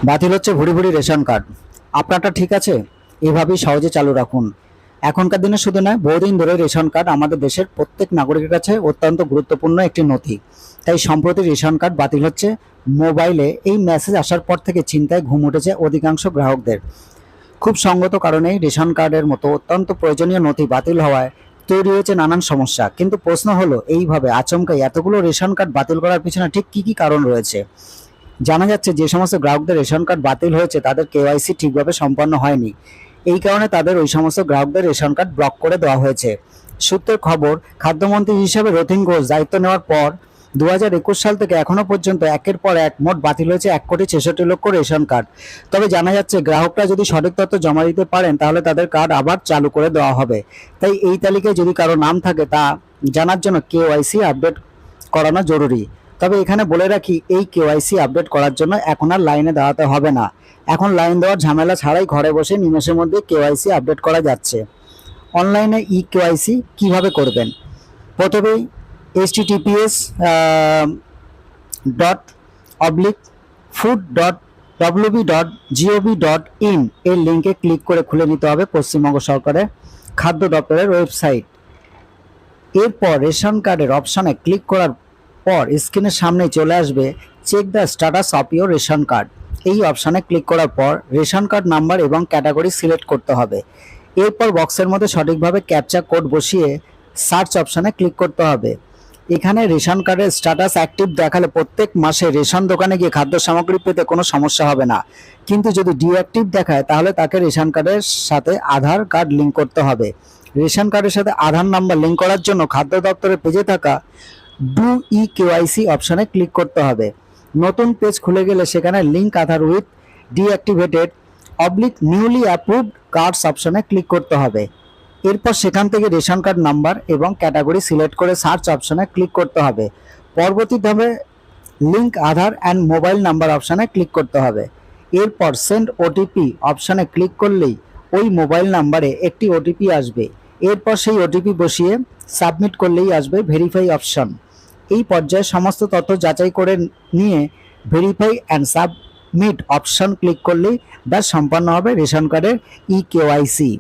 বাতিল হচ্ছে ভুরি ভুরি ration card. আপনারটা ঠিক আছে? এভাবেই সহজে চালু রাখুন। এখনকার দিনে শুধু নয়, বহুদিন ধরে রেশন কার্ড আমাদের দেশের প্রত্যেক নাগরিকের কাছে অত্যন্ত গুরুত্বপূর্ণ একটি নথি। তাই সম্প্রতি রেশন কার্ড বাতিল হচ্ছে। মোবাইলে এই মেসেজ আসার পর থেকে চিন্তায় ঘুম উঠেছে অধিকাংশ গ্রাহকদের। খুব সঙ্গত কারণেই রেশন কার্ডের মতো অত্যন্ত প্রয়োজনীয় নথি বাতিল হওয়ায় তৈরি হয়েছে নানান সমস্যা। কিন্তু প্রশ্ন হলো, এইভাবে আচমকাই এতগুলো রেশন কার্ড বাতিল করার পিছনে ঠিক কি কি কারণ রয়েছে? জানা যাচ্ছে যে সমস্ত গ্রাহকদের রেশন কার্ড বাতিল হয়েছে তাদের কেওয়াইসি ঠিকভাবে সম্পন্ন হয়নি। এই কারণে তাদের ওই সমস্ত গ্রাহকদের রেশন কার্ড ব্লক করে দেওয়া হয়েছে। সূত্রের খবর, খাদ্যমন্ত্রী হিসেবে রথীন ঘোষ দায়িত্ব নেওয়ার পর 2021 সাল থেকে এখনো পর্যন্ত একের পর এক মোট বাতিল হয়েছে 1,66,00,000 রেশন কার্ড। তবে জানা যাচ্ছে গ্রাহকরা যদি সঠিক তথ্য জমা দিতে পারেন তাহলে তাদের কার্ড আবার চালু করে দেওয়া হবে। তাই এই তালিকায় যদি কারো নাম থাকে তা জানার জন্য কেওয়াইসি আপডেট করানো জরুরি। তবে এখানে বলে রাখি, এই কেওয়াইসি আপডেট করার জন্য এখন আর লাইনে দাঁড়াতে হবে না। এখন লাইন দেওয়ার ঝামেলা ছাড়াই ঘরে বসে নিমেষের মধ্যে কেওয়াইসি আপডেট করা যাচ্ছে। অনলাইনে কেওয়াইসি কিভাবে করবেন? প্রথমেই https dot oblique food dot wb.gov.in এর লিঙ্কে ক্লিক করে খুলে নিতে হবে পশ্চিমবঙ্গ সরকারের খাদ্য দপ্তরের ওয়েবসাইট। এরপর রেশন কার্ডের অপশনে ক্লিক করার পর স্ক্রিনের সামনে চলে আসবে check the status of your ration card. এই অপশনে ক্লিক করার পর রেশন কার্ড নাম্বার এবং ক্যাটাগরি সিলেক্ট করতে হবে। এরপর বক্সের মধ্যে সঠিকভাবে ক্যাপচা কোড বসিয়ে সার্চ অপশনে ক্লিক করতে হবে। এখানে রেশন কার্ডের স্ট্যাটাস অ্যাক্টিভ দেখালে প্রত্যেক মাসে রেশন দোকানে গিয়ে খাদ্য সামগ্রী পেতে কোনো সমস্যা হবে না। কিন্তু যদি ডিঅ্যাক্টিভ দেখায় তাহলে তাকে রেশন কার্ডের সাথে আধার কার্ড লিঙ্ক করতে হবে। রেশন কার্ডের সাথে আধার নাম্বার লিঙ্ক করার জন্য খাদ্য দপ্তরের পেজে থাকা ডু ই কেওয়াইসি অপশনে ক্লিক করতে হবে। নতুন পেজ খুলে গেলে সেখানে link Aadhaar with deactivated newly approved cards অপশনে ক্লিক করতে হবে। এরপর সেখান থেকে রেশন কার্ড নাম্বার এবং ক্যাটাগরি সিলেক্ট করে সার্চ অপশনে ক্লিক করতে হবে। পরবর্তী ধাপে link Aadhaar and mobile number অপশনে ক্লিক করতে হবে। এরপর সেন্ড ওটিপি অপশনে ক্লিক করলেই ওই মোবাইল নাম্বারে একটি ওটিপি আসবে। এরপর সেই ওটিপি বসিয়ে সাবমিট করলেই আসবে ভেরিফাই অপশন। এই পর্যায়ে সমস্ত তথ্য যাচাই করে নিয়ে verify and submit option click করলেই ব্যাস সম্পন্ন হবে রেশন কার্ডের কেওয়াইসি।